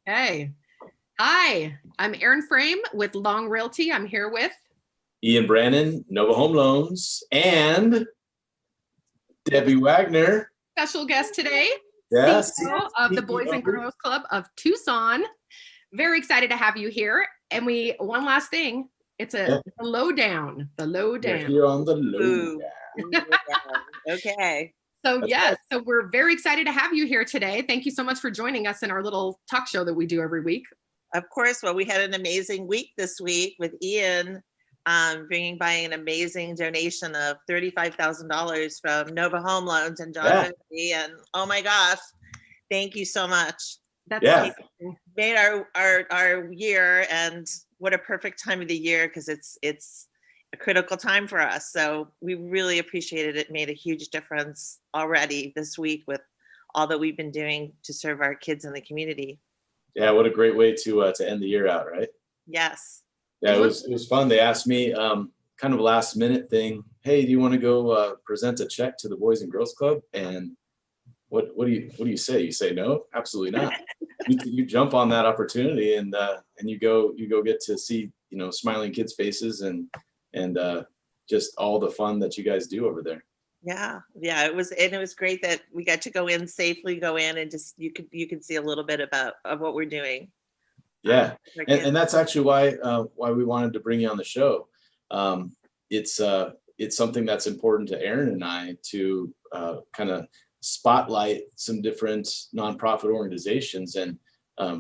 Hey, hi, I'm Erin Frame with Long Realty. I'm here with Brannon, Nova Home Loans, and Debbie Wagner. Special guest today, Yes. CEO of the Boys and Girls Club of Tucson. Very excited to have you here. And one last thing, it's a lowdown, the lowdown. We're here on the lowdown. Okay. So yes, so we're very excited to have you here today. Thank you so much for joining us in our little talk show that we do every week. Of course. Well, we had an amazing week this week with Ian bringing by an amazing donation of $35,000 from Nova Home Loans and John Murphy. And oh my gosh, thank you so much. That's made our year, and what a perfect time of the year, because it's a critical time for us. So we really appreciated it. It made a huge difference already this week with all that we've been doing to serve our kids in the community. Yeah, what a great way to end the year out, right? Yes. Yeah, it was fun. They asked me kind of a last minute thing. Hey, do you want to go present a check to the Boys and Girls Club? And what do you say? You say no? Absolutely not. you jump on that opportunity and you go get to see smiling kids' faces and just all the fun that you guys do over there. Yeah, it was great that we got to go in and just you could see a little bit of what we're doing. Yeah, and that's actually why we wanted to bring you on the show. It's something that's important to Erin and I to kind of spotlight some different nonprofit organizations, and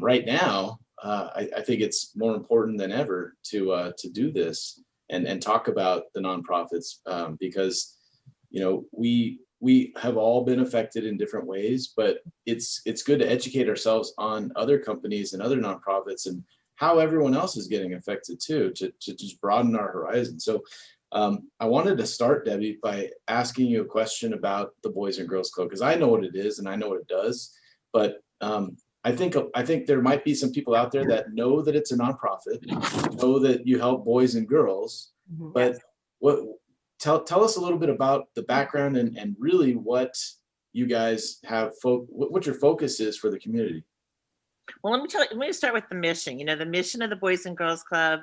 right now I think it's more important than ever to do this and talk about the nonprofits because we have all been affected in different ways, but it's good to educate ourselves on other companies and other nonprofits and how everyone else is getting affected too, to just broaden our horizon. So I wanted to start, Debbie, by asking you a question about the Boys and Girls Club, because I know what it is and I know what it does, but I think there might be some people out there that know that it's a nonprofit, know that you help boys and girls, but Tell us a little bit about the background and really what you guys have, what your focus is for the community. Well, let me start with the mission. The mission of the Boys and Girls Club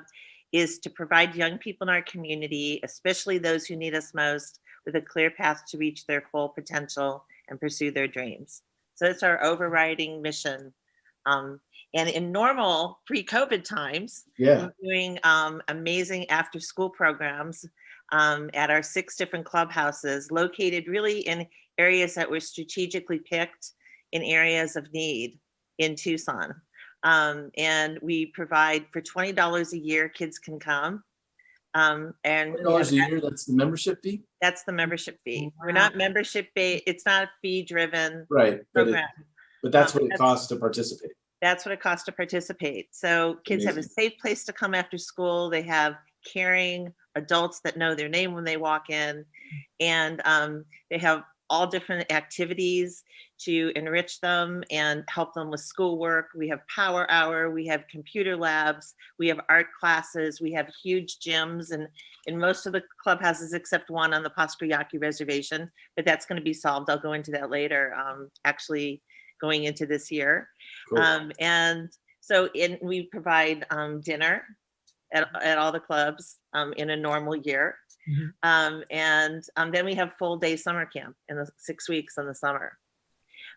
is to provide young people in our community, especially those who need us most, with a clear path to reach their full potential and pursue their dreams. So it's our overriding mission. And in normal pre-COVID times, we're doing amazing after-school programs at our 6 different clubhouses located really in areas that were strategically picked in areas of need in Tucson. And we provide for $20 a year, kids can come. And $20 a year, that's the membership fee? That's the membership fee. Wow. We're not membership based. It's not a fee driven program. But that's what it costs to participate. That's what it costs to participate. So kids have a safe place to come after school. They have caring adults that know their name when they walk in, and they have all different activities to enrich them and help them with schoolwork. We have power hour, we have computer labs, we have art classes, we have huge gyms, and in most of the clubhouses except one on the Paskuyaki reservation, but that's going to be solved. I'll go into that later, actually going into this year. Cool. And so we provide dinner at all the clubs in a normal year. Mm-hmm. And then we have full day summer camp in the 6 weeks in the summer.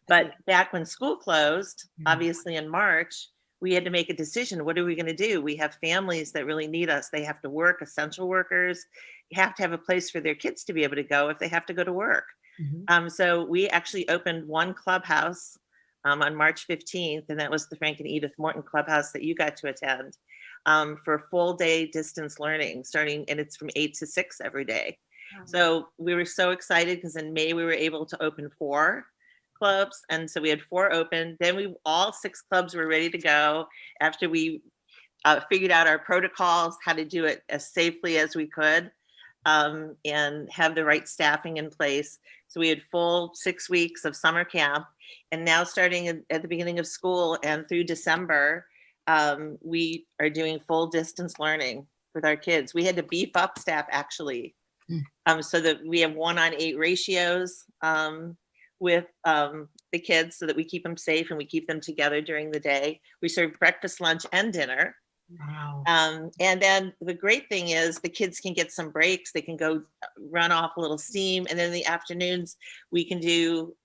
But back when school closed, obviously in March, we had to make a decision. What are we going to do? We have families that really need us. They have to work, essential workers. You have to have a place for their kids to be able to go if they have to go to work. Mm-hmm. So we actually opened one clubhouse on March 15th, and that was the Frank and Edith Wharton clubhouse that you got to attend. For full day distance learning and it's from 8 to 6 every day. Wow. So we were so excited because in May we were able to open 4 clubs. And so we had 4 open. Then all 6 clubs were ready to go after we figured out our protocols, how to do it as safely as we could, and have the right staffing in place. So we had full 6 weeks of summer camp. And now starting at the beginning of school and through December, we are doing full distance learning with our kids. We had to beef up staff actually So that we have 1-on-8 ratios with the kids so that we keep them safe and we keep them together during the day. We serve breakfast, lunch, and dinner. Wow. And then the great thing is the kids can get some breaks. They can go run off a little steam. And then in the afternoons, we can do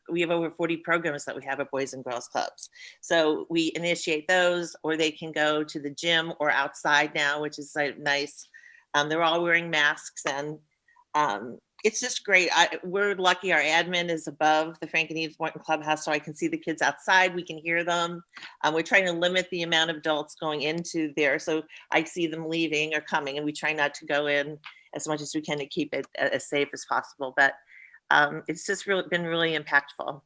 we have over 40 programs that we have at Boys and Girls Clubs. So we initiate those, or they can go to the gym or outside now, which is nice. They're all wearing masks, and it's just great. We're lucky our admin is above the Frank and Edith Wharton clubhouse, so I can see the kids outside. We can hear them. We're trying to limit the amount of adults going into there, so I see them leaving or coming, and we try not to go in as much as we can to keep it as safe as possible. But it's just been really impactful.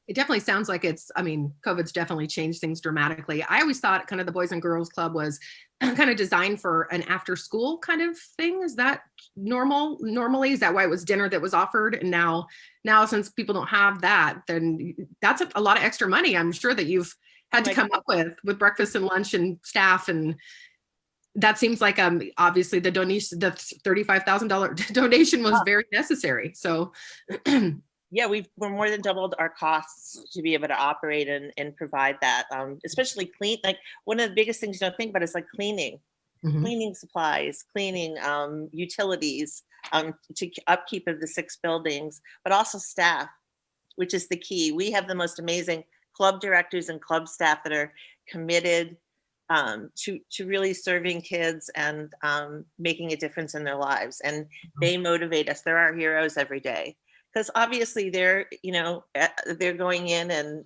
It definitely sounds like COVID's definitely changed things dramatically. I always thought kind of the Boys and Girls Club was kind of designed for an after school kind of thing. Is that normally? Is that why it was dinner that was offered? And now since people don't have that, then that's a lot of extra money, I'm sure, that you've had to come up with breakfast and lunch and staff. And that seems like obviously the donation, the $35,000 donation was very necessary. So yeah, we're more than doubled our costs to be able to operate and provide that, especially clean. Like one of the biggest things you don't think about is like cleaning, cleaning supplies, cleaning utilities, to upkeep of the 6 buildings, but also staff, which is the key. We have the most amazing club directors and club staff that are committed to really serving kids and making a difference in their lives. And they motivate us. They're our heroes every day. Because obviously they're going in and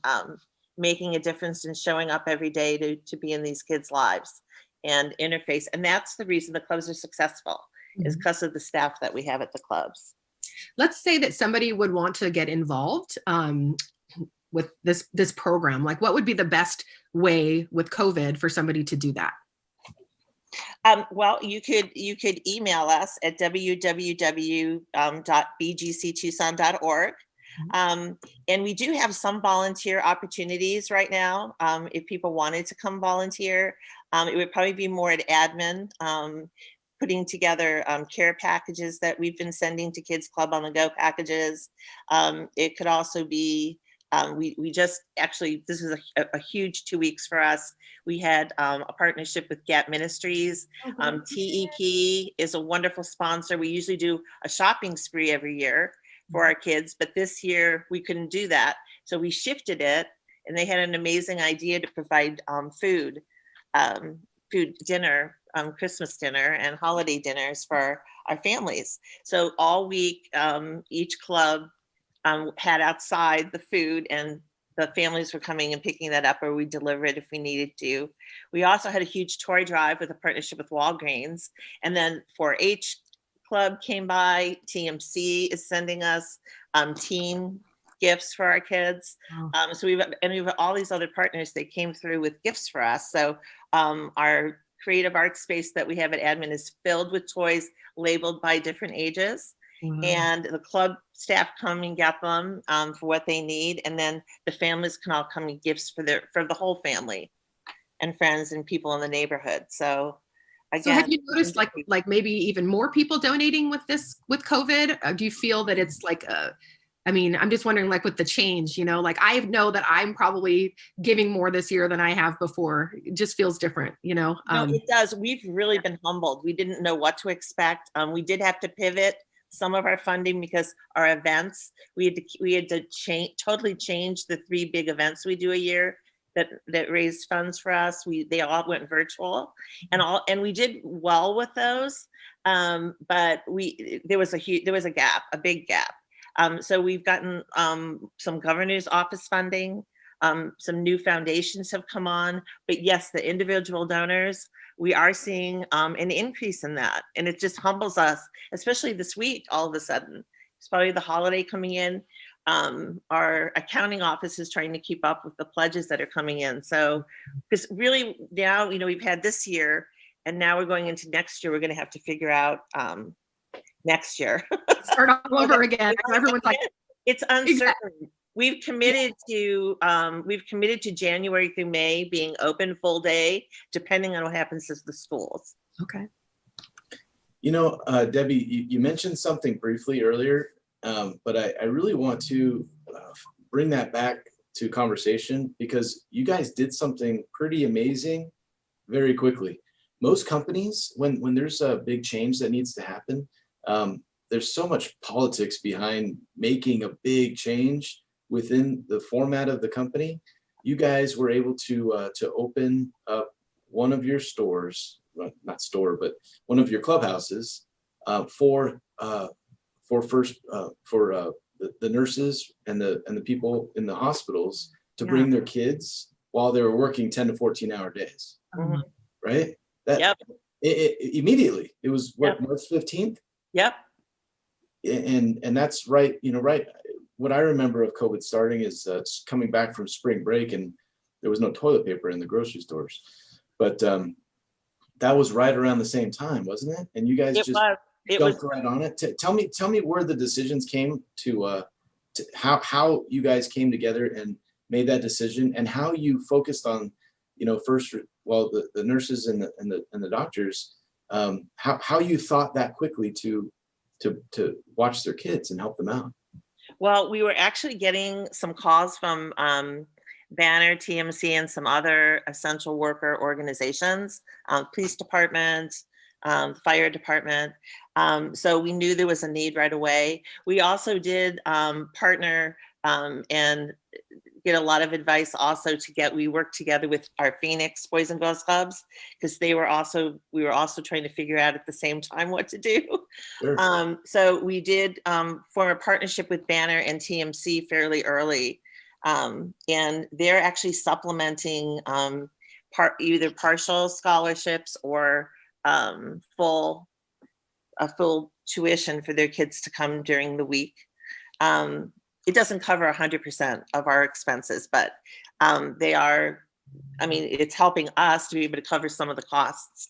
making a difference and showing up every day to be in these kids' lives and interface. And that's the reason the clubs are successful, is because of the staff that we have at the clubs. Let's say that somebody would want to get involved with this program. Like, what would be the best way with COVID for somebody to do that? Well, you could email us at www.bgctucson.org. And we do have some volunteer opportunities right now. If people wanted to come volunteer, it would probably be more at admin, putting together care packages that we've been sending to Kids Club on the Go packages. It could also be, we just actually, this is a huge 2 weeks for us. We had a partnership with Gap Ministries. TEP is a wonderful sponsor. We usually do a shopping spree every year for our kids, but this year we couldn't do that. So we shifted it, and they had an amazing idea to provide food dinner, Christmas dinner and holiday dinners for our families. So all week, each club had outside the food, and the families were coming and picking that up, or we deliver it if we needed to. We also had a huge toy drive with a partnership with Walgreens. And then 4-H Club came by. TMC is sending us teen gifts for our kids. So we have all these other partners that came through with gifts for us. So our creative art space that we have at admin is filled with toys labeled by different ages. And the club staff come and get them for what they need, and then the families can all come and gifts for the whole family and friends and people in the neighborhood. So again, so have you noticed like maybe even more people donating with COVID? Do you feel that it's like I'm just wondering, like with the change, like I know that I'm probably giving more this year than I have before. It just feels different, No, it does. We've really been humbled. We didn't know what to expect. We did have to pivot some of our funding because our events, we had to totally change the 3 big events we do a year that raised funds for us. They all went virtual, and we did well with those. But there was a gap, a big gap. So we've gotten some governor's office funding. Some new foundations have come on, but yes, the individual donors, we are seeing an increase in that. And it just humbles us, especially this week, all of a sudden. It's probably the holiday coming in. Our accounting office is trying to keep up with the pledges that are coming in. So, because really now, we've had this year, and now we're going into next year, we're going to have to figure out next year. Start all over again. Everyone's like, it's uncertain. We've committed to January through May being open full day, depending on what happens to the schools. Okay. Debbie, you mentioned something briefly earlier, but I really want to bring that back to conversation because you guys did something pretty amazing very quickly. Most companies, when there's a big change that needs to happen, there's so much politics behind making a big change within the format of the company. You guys were able to open up one of your stores, well, not store, but one of your clubhouses for the nurses and the people in the hospitals to bring their kids while they were working 10 to 14-hour days. Mhm. Right? Yep. Immediately. It was what, Yep. March 15th? Yep. And that's right. Right. What I remember of COVID starting is coming back from spring break and there was no toilet paper in the grocery stores. But that was right around the same time, wasn't it? And you guys jumped right on it. Tell me where the decisions came to how you guys came together and made that decision, and how you focused on, first, well, the nurses and the doctors, how you thought that quickly to watch their kids and help them out. Well, we were actually getting some calls from Banner, TMC, and some other essential worker organizations, police department, fire department. So we knew there was a need right away. We also did partner and get a lot of advice also we worked together with our Phoenix Boys and Girls Clubs because we were also trying to figure out at the same time what to do. Sure. So we did form a partnership with Banner and TMC fairly early. And they're actually supplementing either partial scholarships or full tuition for their kids to come during the week. It doesn't cover 100% of our expenses, but it's helping us to be able to cover some of the costs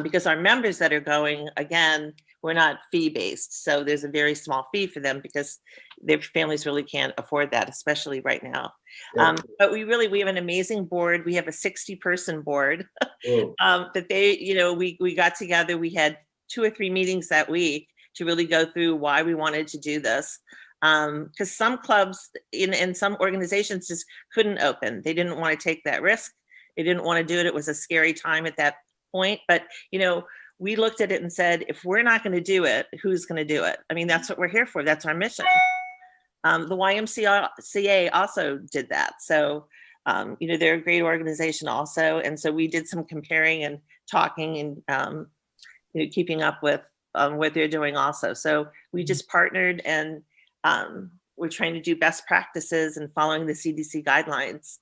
because our members that are going, again, we're not fee-based. So there's a very small fee for them because their families really can't afford that, especially right now. Yeah. But we have an amazing board. We have a 60-person board that we got together. We had 2 or 3 meetings that week to really go through why we wanted to do this. Because some clubs and some organizations just couldn't open. They didn't want to take that risk. They didn't want to do it. It was a scary time at that point. But, we looked at it and said, if we're not going to do it, who's going to do it? I mean, that's what we're here for. That's our mission. The YMCA also did that. So, they're a great organization also. And so we did some comparing and talking and, keeping up with what they're doing also. So we just partnered and we're trying to do best practices and following the CDC guidelines,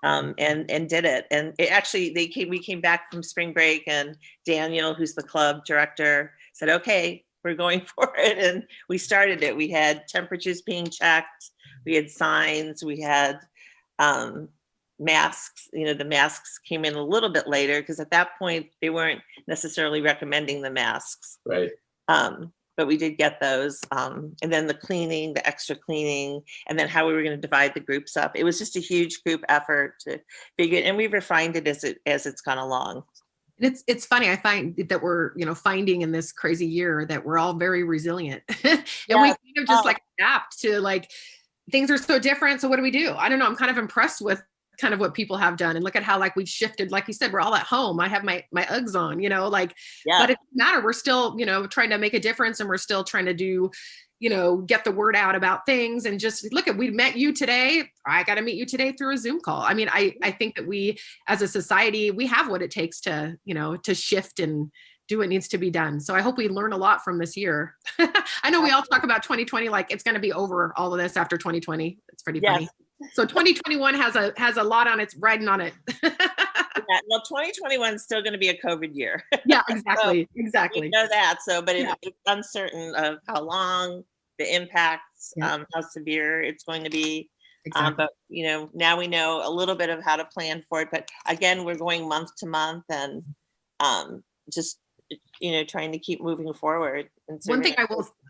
and did it. And it actually, we came back from spring break and Daniel, who's the club director, said, okay, we're going for it. And we started it. We had temperatures being checked. We had signs. We had masks. The masks came in a little bit later because at that point they weren't necessarily recommending the masks. Right. But we did get those. And then the extra cleaning, and then how we were going to divide the groups up. It was just a huge group effort to figure it, and we refined it as it's gone along. It's funny. I find that we're, finding in this crazy year that we're all very resilient and we kind of just adapt to things are so different. So what do we do? I don't know. I'm kind of impressed with kind of what people have done, and look at how we've shifted. Like you said, we're all at home. I have my Uggs on, but it doesn't matter. We're still, trying to make a difference, and we're still trying to do, get the word out about things. And just we met you today. I got to meet you today through a Zoom call. I mean, I think that we as a society, we have what it takes to, to shift and do what needs to be done. So I hope we learn a lot from this year. I know we all talk about 2020, like it's going to be over, all of this after 2020. It's pretty funny. So 2021 has a lot on its riding on it. Yeah, well, 2021 is still going to be a COVID year. Yeah, exactly. So exactly. We know that. So, but it's uncertain of how long, the impacts, how severe it's going to be. Exactly. But, now we know a little bit of how to plan for it. But again, we're going month to month and just, trying to keep moving forward. And one thing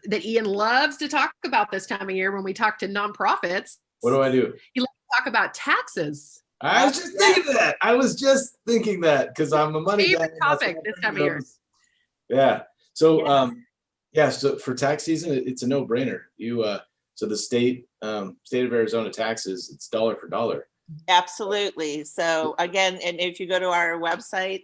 that Ian loves to talk about this time of year when we talk to nonprofits. What do I do? He loves to talk about taxes. I was just thinking that because I'm a money guy. Favorite topic this time of year. Yeah. So, yeah, so for tax season, it's a no-brainer. So the state of Arizona taxes, it's dollar for dollar. Absolutely. So again, and if you go to our website,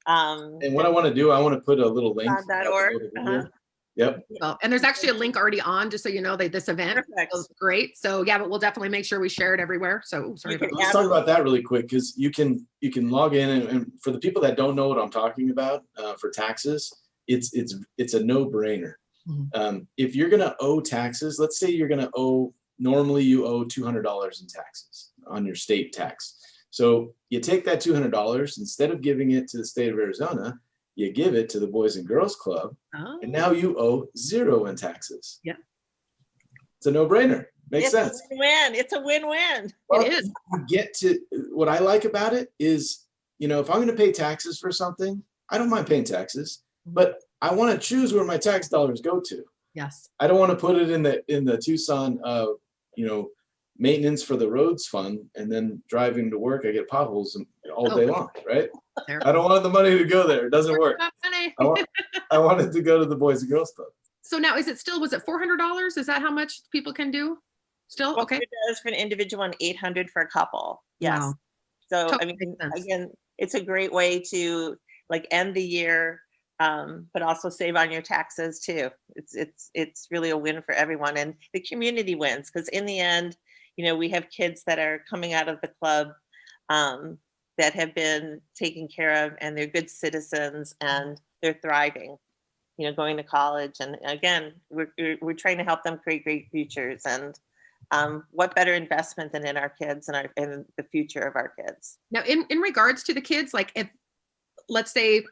And what I want to do, I want to put a little link. .org. Yep. Well, and there's actually a link already on, just so you know, that this event Perfect. is great. So yeah, but we'll definitely make sure we share it everywhere. So sorry. can Let's talk about that really quick, because you can log in, and for the people that don't know what I'm talking about, for taxes, it's a no-brainer. If you're gonna owe taxes, let's say normally you owe $200 in taxes on your state tax. So you take that $200, instead of giving it to the state of Arizona, you give it to the Boys and Girls Club, and now you owe $0 in taxes. Yeah. It's a no-brainer. Makes sense. A win-win. It's a win-win. Well, It is. you get to what I like about it is, if I'm going to pay taxes for something, I don't mind paying taxes, but I want to choose where my tax dollars go to. Yes. I don't want to put it in the Tucson, maintenance for the roads fund, and then driving to work, I get potholes all day long, right? I don't want the money to go there. It doesn't work. I want it to go to the Boys and Girls Club. So now was it $400? Is that how much people can do? Still? Okay. It does for an individual and $800 for a couple. Yes. Wow. So Totally I mean, makes sense. again, it's a great way to end the year, but also save on your taxes too. It's really a win for everyone, and the community wins, because in the end, we have kids that are coming out of the club that have been taken care of, and they're good citizens, and they're thriving, going to college. And again, we're trying to help them create great futures. And what better investment than in our kids and in the future of our kids. Now, in regards to the kids, like if, let's say,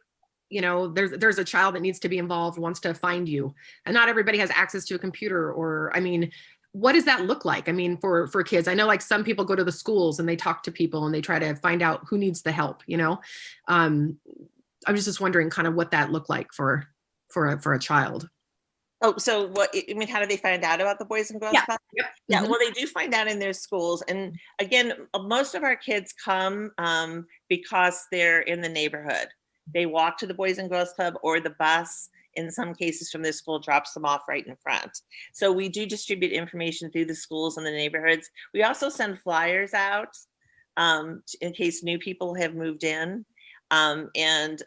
there's a child that needs to be involved, wants to find you, and not everybody has access to a computer, or, what does that look like? For kids, I know like some people go to the schools and they talk to people and they try to find out who needs the help, I was just wondering kind of what that looked like for a child. Oh, so what, how do they find out about the Boys and Girls Club? Yep. Yeah, well, they do find out in their schools. And again, most of our kids come because they're in the neighborhood. They walk to the Boys and Girls Club, or the bus, in some cases from their school, drops them off right in front. So we do distribute information through the schools and the neighborhoods. We also send flyers out in case new people have moved in, and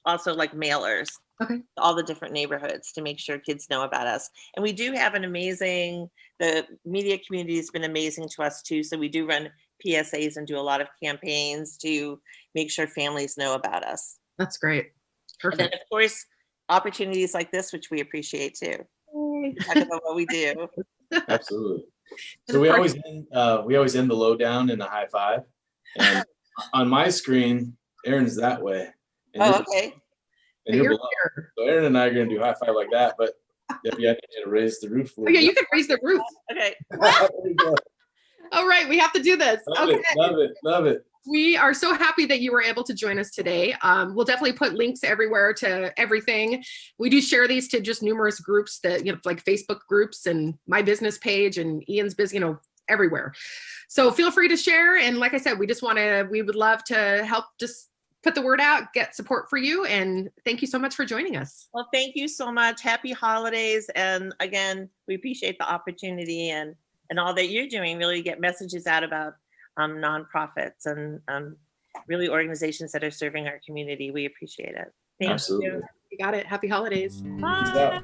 also like mailers. Okay. All the different neighborhoods to make sure kids know about us. And we do have the media community has been amazing to us too. So we do run PSAs and do a lot of campaigns to make sure families know about us. That's great. Perfect. And then of course, opportunities like this, which we appreciate too. Talk about what we do. Absolutely. So we always end the lowdown in a high five. And on my screen, Erin's that way. And Okay. And you're below. So Erin and I are going to do high five like that, but Debbie, I need you to raise the roof. Oh yeah, you can raise the roof. Okay. All right, we have to do this. Love it. Love it. We are so happy that you were able to join us today. We'll definitely put links everywhere to everything. We do share these to just numerous groups that, like Facebook groups and my business page and Ian's business, everywhere. So feel free to share. And like I said, we would love to help just put the word out, get support for you. And thank you so much for joining us. Well, thank you so much. Happy holidays. And again, we appreciate the opportunity and all that you're doing, really get messages out about nonprofits and really organizations that are serving our community. We appreciate it. Thank you. You got it. Happy holidays. Bye.